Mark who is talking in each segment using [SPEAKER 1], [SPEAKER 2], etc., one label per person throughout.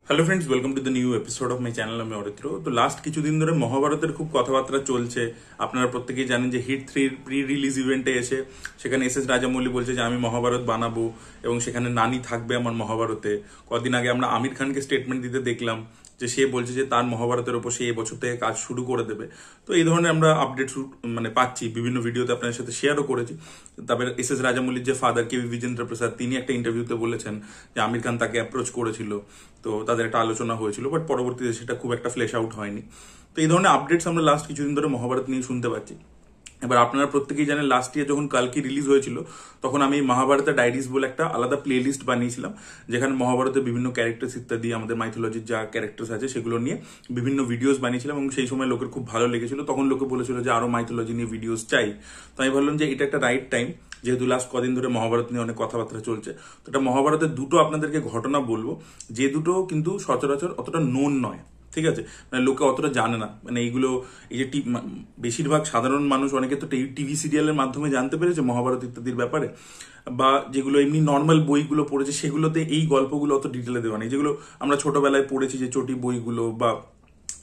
[SPEAKER 1] Hello friends, welcome to the new episode of my channel. আমি অরিত্র। তো last কিছুদিন ধরে মহাভারতের খুব কথাবার্তা চলছে। আপনারা প্রত্যেকেই জানেন যে হিট 3 প্রি রিলিজ ইভেন্টে এসে সেখানে এস এস রাজামৌলি বলছে যে আমি মহাভারত বানাবো এবং সেখানে নানি থাকবে আমার মহাভারতে। কদিন আগে আমরা আমির খানকে স্টেটমেন্ট দিতে দেখলাম যে সে বলছে যে তার মহাভারতের ওপর সে এবছর থেকে কাজ শুরু করে দেবে। তো এই ধরনের আমরা আপডেট পাচ্ছি, বিভিন্ন ভিডিওতে আপনাদের সাথে শেয়ারও করেছি। তারপরে এস এস রাজামৌলির যে ফাদার কে ভি বিজেন্দ্র প্রসাদ, তিনি একটা ইন্টারভিউতে বলেছেন যে আমির খান তাকে অ্যাপ্রোচ করেছিল, তো তাদের একটা আলোচনা হয়েছিল, বাট পরবর্তীতে সেটা খুব একটা ফ্লেশ আউট হয়নি। তো এই ধরনের আপডেটস আমরা লাস্ট কিছুদিন ধরে মহাভারত নিয়ে শুনতে পাচ্ছি। এবার আপনারা প্রত্যেকেই জানেন লাস্ট ইয়ার যখন কালকি রিলিজ হয়েছিল তখন আমি মহাভারতের ডায়েরিজ বলে একটা আলাদা প্লে লিস্ট বানিয়েছিলাম, যেখানে মহাভারতের বিভিন্ন ক্যারেক্টার্স ইত্যাদি আমাদের মাইথোলজির যা ক্যারেক্টার্স আছে সেগুলো নিয়ে বিভিন্ন ভিডিওস বানিয়েছিলাম এবং সেই সময় লোকের খুব ভালো লেগেছিল। তখন লোকে বলেছিল যে আরো মাইথোলজি নিয়ে ভিডিওস চাই। তো আমি ভাবলাম যে এটা একটা রাইট টাইম, যেহেতু লাস্ট কদিন ধরে মহাভারত নিয়ে অনেক কথাবার্তা চলছে। তো এটা মহাভারতের দুটো আপনাদেরকে ঘটনা বলবো, যে দুটো কিন্তু সচরাচর অতটা নোন নয়, ঠিক আছে? মানে লোকে অতটা জানে না। মানে এইগুলো এই যে বেশিরভাগ সাধারণ মানুষ অনেকে তো টিভি সিরিয়ালের মাধ্যমে জানতে পেরেছে মহাভারত ইত্যাদির ব্যাপারে, বা যেগুলো এমনি নর্মাল বইগুলো পড়েছে সেগুলোতে এই গল্পগুলো অত ডিটেলে দেওয়া নেই। যেগুলো আমরা ছোটবেলায় পড়েছি যে চটি বইগুলো, বা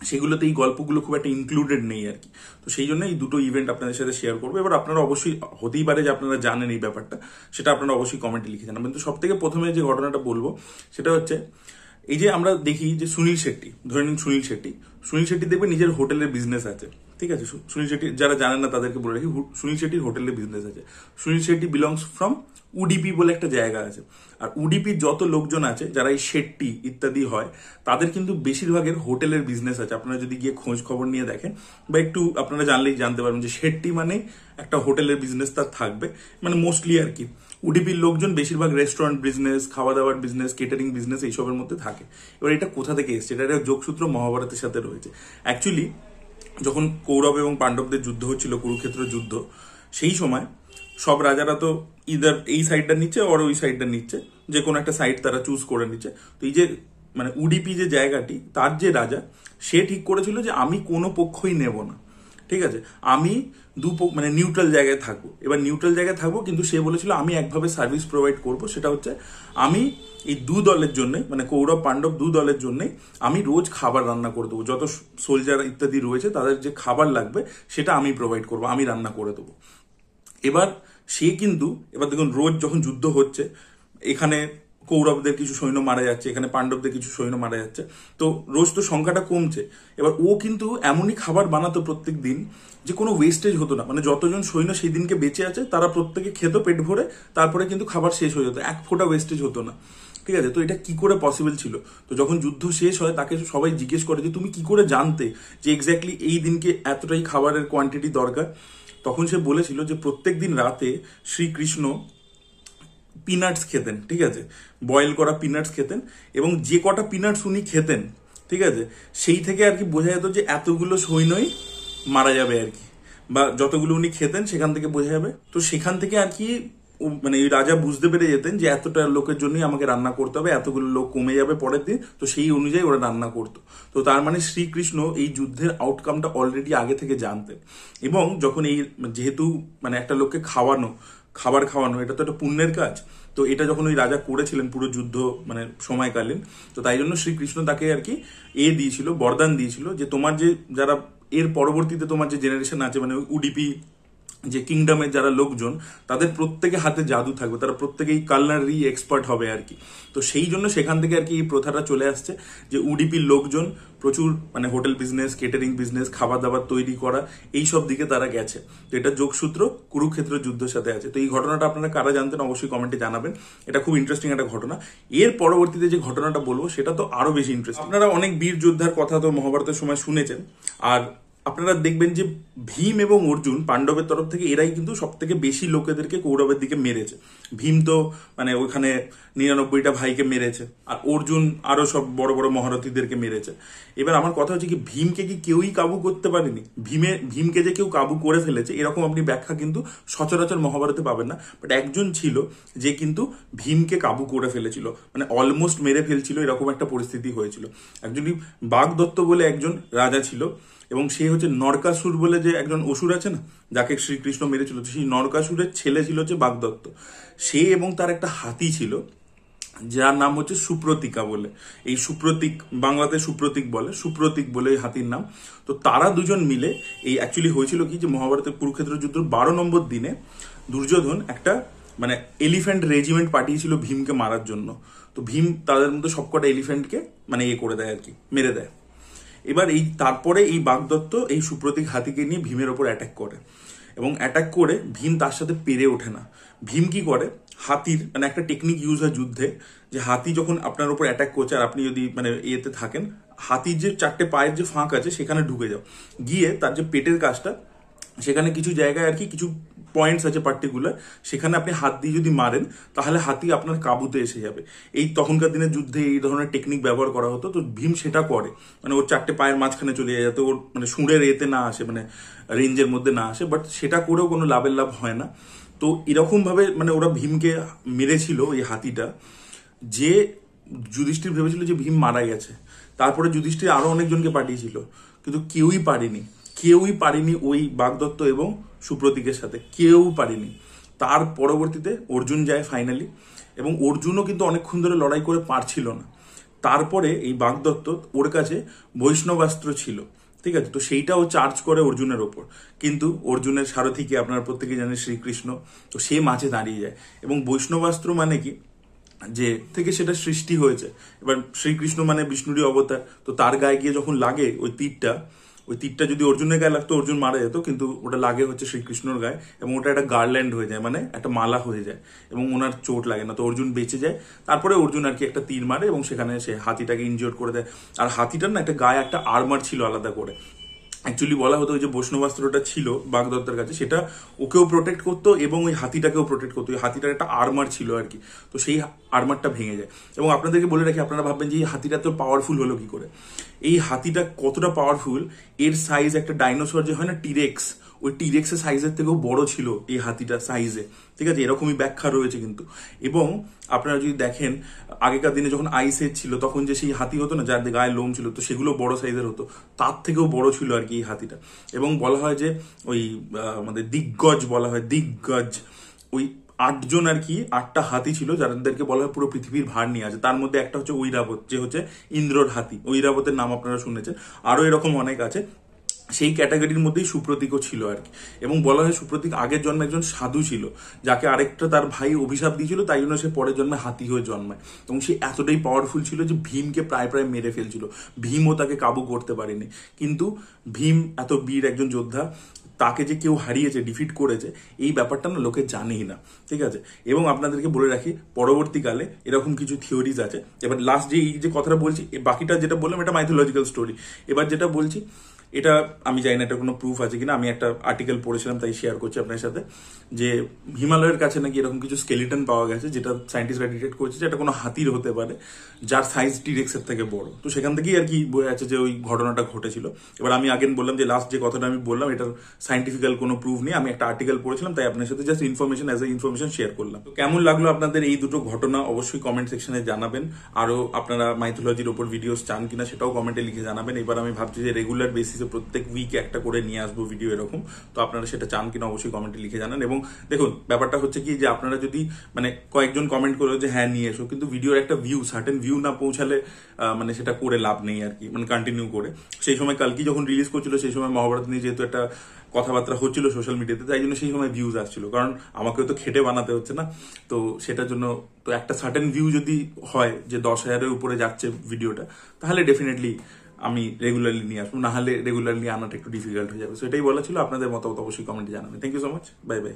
[SPEAKER 1] সেগুলোতে এই গল্পগুলো খুব একটা ইনক্লুডেড নেই আর কি। তো সেই জন্য এই দুটো ইভেন্ট আপনাদের সাথে শেয়ার করবো। এবার আপনারা অবশ্যই, হতেই পারে যে আপনারা জানেন এই ব্যাপারটা, সেটা আপনারা অবশ্যই কমেন্টে লিখে জানাবেন। তো সব থেকে প্রথমে যে ঘটনাটা বলবো সেটা হচ্ছে, এই যে আমরা দেখি যে সুনীল শেট্টি, ধরে নিন সুনীল শেট্টি দেখবে নিজের হোটেলের বিজনেস আছে, ঠিক আছে? সুনীল শেট্টি, যারা জানেন না তাদেরকে বলে রাখি, সুনীল শেট্টির হোটেলের বিজনেস আছে। সুনীল শেট্টি বিলংস ফ্রম উডিপি বলে একটা জায়গা আছে। আর উডিপির যত লোকজন আছে যারা এই শেট্টি ইত্যাদি হয়, তাদের কিন্তু বেশিরভাগের হোটেলের বিজনেস আছে। আপনারা যদি গিয়ে খোঁজ খবর নিয়ে দেখেন বা একটু আপনারা জানলেই জানতে পারবেন যে শেট্টি মানে একটা হোটেলের বিজনেস তার থাকবে, মানে মোস্টলি আর কি। উডিপির লোকজন বেশিরভাগ রেস্টুরেন্ট বিজনেস, খাওয়া দাওয়ার বিজনেস, কেটারিং বিজনেস এইসবের মধ্যে থাকে। এবার এটা কোথা থেকে এসছে? এটা একটা যোগসূত্র মহাভারতের সাথে রয়েছে। অ্যাকচুয়ালি যখন কৌরব এবং পাণ্ডবদের যুদ্ধ হচ্ছিল, কুরুক্ষেত্র যুদ্ধ, সেই সময় সব রাজারা তো ইদার এই সাইডটা নিচ্ছে আর ওই সাইডটা নিচ্ছে, যে কোনো একটা সাইড তারা চুজ করে নিচ্ছে। তো এই যে মানে উডিপি যে জায়গাটি, তার যে রাজা, সে ঠিক করেছিল যে আমি কোনো পক্ষই নেব না, ঠিক আছে? আমি মানে নিউট্রাল জায়গায় থাকবো। এবার নিউট্রাল জায়গায় থাকবো, কিন্তু সে বলেছিল আমি একভাবে সার্ভিস প্রোভাইড করব, সেটা হচ্ছে আমি এই দু দলের জন্য, মানে কৌরব পাণ্ডব দু দলের জন্যই আমি রোজ খাবার রান্না করে দেবো। যত সোলজার ইত্যাদি রয়েছে তাদের যে খাবার লাগবে সেটা আমি প্রোভাইড করবো, আমি রান্না করে দেবো। এবার সে কিন্তু, এবার দেখুন রোজ যখন যুদ্ধ হচ্ছে, এখানে কৌরবদের কিছু সৈন্য মারা যাচ্ছে, এখানে পাণ্ডবদের কিছু সৈন্য মারা যাচ্ছে, তো রোজ তো সংখ্যাটা কমছে। এবার ও কিন্তু এমনই খাবার বানাতো প্রত্যেক দিন যে কোনো ওয়েস্টেজ হতো না। মানে যতজন সৈন্য সেই দিনকে বেঁচে আছে তারা প্রত্যেকে খেত পেট ভরে, তারপরে কিন্তু খাবার শেষ হয়ে যেত, এক ফোঁটা ওয়েস্টেজ হতো না, ঠিক আছে? তো এটা কি করে পসিবল ছিল? তো যখন যুদ্ধ শেষ হয় তাকে সবাই জিজ্ঞেস করে যে তুমি কি করে জানতে যে এক্স্যাক্টলি এই দিনকে এতটাই খাবারের কোয়ান্টিটি দরকার? তখন সে বলেছিল যে প্রত্যেক দিন রাতে শ্রীকৃষ্ণ পিনাটস খেতেন, ঠিক আছে? বয়েল করা পিনাটস খেতেন, এবং যে কটা পিনাটস উনি খেতেন, ঠিক আছে, সেই থেকে আর কি বোঝা যেত যে এতগুলো সৈন্যই মারা যাবে আর কি, বা যতগুলো উনি খেতেন সেখান থেকে বোঝা যাবে। তো সেখান থেকে আর কি মানে এই রাজা বুঝতে পেরে যেতেন যে এতটা লোকের জন্যই আমাকে রান্না করতে হবে, এতগুলো লোক কমে যাবে পরের দিন, তো সেই অনুযায়ী ওরা রান্না করতো। তো তার মানে শ্রীকৃষ্ণ এই যুদ্ধের আউটকামটা অলরেডি আগে থেকে জানতেন। এবং যখন এই, যেহেতু মানে একটা লোককে খাবার খাওয়ানো এটা তো একটা পুণ্যের কাজ, তো এটা যখন ওই রাজা করেছিলেন পুরো যুদ্ধ মানে সময়কালীন, তো তাই জন্য শ্রীকৃষ্ণ তাকে আর কি দিয়েছিল, বরদান দিয়েছিল যে তোমার যে যারা এর পরবর্তীতে তোমার যে জেনারেশন আছে, মানে ওই উডিপি যে কিংডমের যারা লোকজন, তাদের প্রত্যেকে হাতে জাদু থাকবে, তারা প্রত্যেকেই কালনারি এক্সপার্ট হবে আর কি। তো সেই জন্য সেখান থেকে আর কি এই প্রথাটা চলে আসছে যে উডিপির লোকজন প্রচুর মানে হোটেল বিজনেস, কেটারিং বিজনেস, খাবার দাবার তৈরি করা, এই সব দিকে তারা গেছে। তো এটা যোগসূত্র কুরুক্ষেত্র যুদ্ধের সাথে আছে। তো এই ঘটনাটা আপনারা কারা জানতেন অবশ্যই কমেন্টে জানাবেন। এটা খুব ইন্টারেস্টিং একটা ঘটনা। এর পরবর্তীতে যে ঘটনাটা বলবো সেটা তো আরো বেশি ইন্টারেস্টিং। আপনারা অনেক বীর যোদ্ধার কথা তো মহাভারতের সময় শুনেছেন, আর আপনারা দেখবেন যে ভীম এবং অর্জুন পাণ্ডবের তরফ থেকে এরাই কিন্তু সব থেকে বেশি লোকেদেরকে কৌরবের দিকে মেরেছে। ভীম তো মানে ওখানে 99টা ভাইকে মেরেছে, আর অর্জুন আরো সব বড় বড় মহারথীদেরকে মেরেছে। এবার আমার কথা হচ্ছে কি, ভীমকে কি কেউই কাবু করতে পারেনি? ভীমকে যে কেউ কাবু করে ফেলেছে এরকম আপনি ব্যাখ্যা কিন্তু সচরাচর মহাভারতে পাবেন না। বাট একজন ছিল যে কিন্তু ভীমকে কাবু করে ফেলেছিল, মানে অলমোস্ট মেরে ফেলছিল, এরকম একটা পরিস্থিতি হয়েছিল। একজনই বাগদত্ত বলে একজন রাজা ছিল, এবং সে হচ্ছে নরকাসুর বলে যে একজন অসুর আছে না, যাকে শ্রীকৃষ্ণ মেরেছিল, সেই নরকাসুরের ছেলে ছিল হচ্ছে বাগদত্ত। সে এবং তার একটা হাতি ছিল, যার নাম হচ্ছে সুপ্রতিকা বলে। এই সুপ্রতীক, বাংলাতে সুপ্রতীক বলে, সুপ্রতীক বলে এই হাতির নাম। তো তারা দুজন মিলে, এই অ্যাকচুয়ালি হয়েছিল কি যে মহাভারতের কুরুক্ষেত্র যুদ্ধ 12 নম্বর দিনে দুর্যোধন একটা মানে এলিফ্যান্ট রেজিমেন্ট পাঠিয়েছিল ভীমকে মারার জন্য। তো ভীম তাদের মধ্যে সবকটা এলিফ্যান্টকে মানে করে দেয় আর কি, মেরে দেয়। এবার এই তারপরে এই বাগদত্ত এই সুপ্রতীক হাতিকে নিয়ে ভীমের ওপর অ্যাটাক করে, এবং অ্যাটাক করে ভীম তার সাথে পেরে ওঠে না। ভীম কি করে, হাতির মানে একটা টেকনিক ইউজ হয় যুদ্ধে, যে হাতি যখন আপনার উপর অ্যাটাক করছে আর আপনি যদি মানে ইয়েতে থাকেন, হাতির যে 4টে পায়ের যে ফাঁক আছে সেখানে ঢুকে যাও, গিয়ে তার যে পেটের কাজটা, সেখানে কিছু জায়গায় আর কি কিছু পয়েন্টস আছে পার্টিকুলার, সেখানে আপনি হাত দিয়ে যদি মারেন তাহলে হাতি আপনার কাবুতে এসে যাবে। এই তখনকার দিনের যুদ্ধে এই ধরনের টেকনিক ব্যবহার করা হতো। তো ভীম সেটা করে, মানে ওর 4টে পায়ের মাঝখানে চলে যায় যাতে ওর মানে সুঁড়ের এতে না আসে, মানে রেঞ্জের মধ্যে না আসে। বাট সেটা করেও কোনো লাভের লাভ হয় না। তো এরকম ভাবে মানে ওরা ভীমকে মেরেছিল এই হাতিটা, যে যুধিষ্ঠির ভেবেছিল যে ভীম মারা গেছে। তারপরে যুধিষ্ঠির আরো অনেকজনকে পাঠিয়েছিল, কিন্তু কেউই পারেনি ওই বাগদত্ত এবং সুপ্রতীকের সাথে, কেউ পারেনি। তার পরবর্তীতে অর্জুন যায় ফাইনালি, এবং অর্জুনও কিন্তু অনেকক্ষণ ধরে লড়াই করে পারছিল না। তারপরে এই বাগদত্ত, ওর কাছে বৈষ্ণবাস্ত্র ছিল, ঠিক আছে, তো সেইটাও চার্জ করে অর্জুনের ওপর। কিন্তু অর্জুনের সারথীকে আপনারা প্রত্যেকে জানেন শ্রীকৃষ্ণ, তো সে মাঝে দাঁড়িয়ে যায়। এবং বৈষ্ণবাস্ত্র মানে কি, যে থেকে সেটা সৃষ্টি হয়েছে। এবার শ্রীকৃষ্ণ মানে বিষ্ণুরই অবতার, তো তার গায়ে গিয়ে যখন লাগে ওই তীরটা যদি অর্জুনের গায়ে লাগতো অর্জুন মারা যেত, কিন্তু ওটা লাগে হচ্ছে শ্রীকৃষ্ণর গায়ে, এবং ওটা একটা গার্ল্যান্ড হয়ে যায়, মানে একটা মালা হয়ে যায়, এবং ওনার চোট লাগে না, তো অর্জুন বেঁচে যায়। তারপরে অর্জুন আর কি একটা তীর মারে এবং সেখানে সে হাতিটাকে ইনজিওর করে দেয়। আর হাতিটার না একটা গায়ে একটা আর্মার ছিল আলাদা করে। অ্যাকচুয়ালি বলা হতো ওই যে বৈষ্ণবাস্ত্রটা ছিল বাগদত্তের কাছে, সেটা ওকেও প্রোটেক্ট করতো এবং ওই হাতিটাকেও প্রোটেক্ট করতো। ওই হাতিটার একটা আর্মার ছিল আর কি, তো সেই আর্মারটা ভেঙে যায়। এবং আপনাদেরকে বলে রাখি, আপনারা ভাববেন যে এই হাতিটা তো পাওয়ারফুল হলো কি করে। এই হাতিটা কতটা পাওয়ারফুল, এর সাইজ একটা ডাইনোসর যে হয় না টিরেক্স, ওই টিরেক্সের সাইজের থেকেও বড় ছিল এই হাতিটার সাইজে, ঠিক আছে, এরকমই ব্যাখ্যা রয়েছে কিন্তু। এবং আপনারা যদি দেখেন আগেকার দিনে যখন আইস এজ ছিল, তখন যে সেই হাতি হতো না যার গায়ে লোম ছিল, তো সেগুলো বড় সাইজের হতো, তার থেকেও বড় ছিল আর কি এই হাতিটা। এবং বলা হয় যে ওই আমাদের দিগ্গজ বলা হয়, দিগ্গজ ওই 8জন আর কি, 8টা হাতি ছিল যাদেরকে বলা হয় পুরো পৃথিবীর ভার নিয়ে আছে। তার মধ্যে একটা হচ্ছে ঐরাবত, যে হচ্ছে ইন্দ্রর হাতি। ঐরাবতের নাম আপনারা শুনেছেন, আরো এরকম অনেক আছে। সেই ক্যাটাগরির মধ্যেই সুপ্রতীকও ছিল আর কি। এবং বলা হয় সুপ্রতীক আগের জন্মে একজন সাধু ছিল, যাকে আরেকটা তার ভাই অভিশাপ দিয়েছিল, তাই জন্য সে পরের জন্মে হাতি হয়ে জন্মায়। এবং সে এতটাই পাওয়ারফুল ছিল যে ভীমকে প্রায় প্রায় মেরে ফেলছিল, ভীমও তাকে কাবু করতে পারেনি। কিন্তু ভীম এত বীর একজন যোদ্ধা, তাকে যে কেউ হারিয়েছে, ডিফিট করেছে, এই ব্যাপারটা না লোকে জানেই না, ঠিক আছে। এবং আপনাদেরকে বলে রাখি, পরবর্তীকালে এরকম কিছু থিওরিজ আছে। এবার লাস্ট যে এই যে কথাটা বলছি, বাকিটা যেটা বললাম এটা মাইথোলজিক্যাল স্টোরি। এবার যেটা বলছি এটা আমি জানি না এটা কোনো প্রুফ আছে কিনা, আমি একটা আর্টিকেল পড়েছিলাম তাই শেয়ার করছি আপনার সাথে, যে হিমালয়ের কাছে নাকি এরকম কিছু স্কেলিটন পাওয়া গেছে, যেটা সায়েন্টিস্টরা ডিটেক্ট করছে যে এটা কোনো হাতির হতে পারে, যার সাইজ টিরেক্সের থেকে বড়। তো সেখান থেকেই আর কি বোঝা যাচ্ছে যে ওই ঘটনাটা ঘটেছিল। এবার আমি আগেন বললাম যে লাস্ট যে কথাটা আমি বললাম এটার সায়েন্টিফিক্যাল কোনো প্রুফ নেই, আমি একটা আর্টিকেল পড়েছিলাম, তাই আপনার সাথে just information as a information share করলাম। তো কেমন লাগলো আপনাদের এই দুটো ঘটনা অবশ্যই কমেন্ট সেকশনে জানাবেন। আরো আপনারা মাইথোলজির ওপর ভিডিওস চান কিনা সেটাও কমেন্টে লিখে জানাবেন। এবার আমি ভাবছি যে রেগুলার বেসিসে প্রত্যেক উইকে একটা করে নিয়ে আসবো ভিডিও এরকম, তো আপনারা সেটা চান কিনা অবশ্যই কমেন্টে লিখে জানান। এবং দেখুন ব্যাপারটা হচ্ছে কি, যে আপনারা যদি মানে কয়েকজন কমেন্ট করে যে হ্যাঁ নিয়ে এসো, কিন্তু ভিডিওর একটা সার্টেন ভিউ না পৌঁছালে মানে সেটা করে লাভ নেই আর কি, মানে কন্টিনিউ করে। সেই সময় কালকে যখন রিলিজ করছিল সেই সময় মহাভারত নিয়ে যেহেতু একটা কথাবার্তা হচ্ছিল সোশ্যাল মিডিয়াতে, তাই জন্য সেই সময় ভিউজ আসছিল, কারণ আমাকেও তো খেটে বানাতে হচ্ছে না, তো সেটার জন্য তো একটা সার্টেন ভিউ যদি হয় যে 10,000-এর উপরে যাচ্ছে ভিডিওটা, তাহলে ডেফিনেটলি আমি রেগুলারলি নিয়ে আসবো, না হলে রেগুলারলি আনাটা একটু ডিফিকাল্ট হয়ে যাবে। সো এটাই বলা ছিল, আপনাদের মতামত অবশ্যই কমেন্টে জানাবেন। Thank you so much, bye by.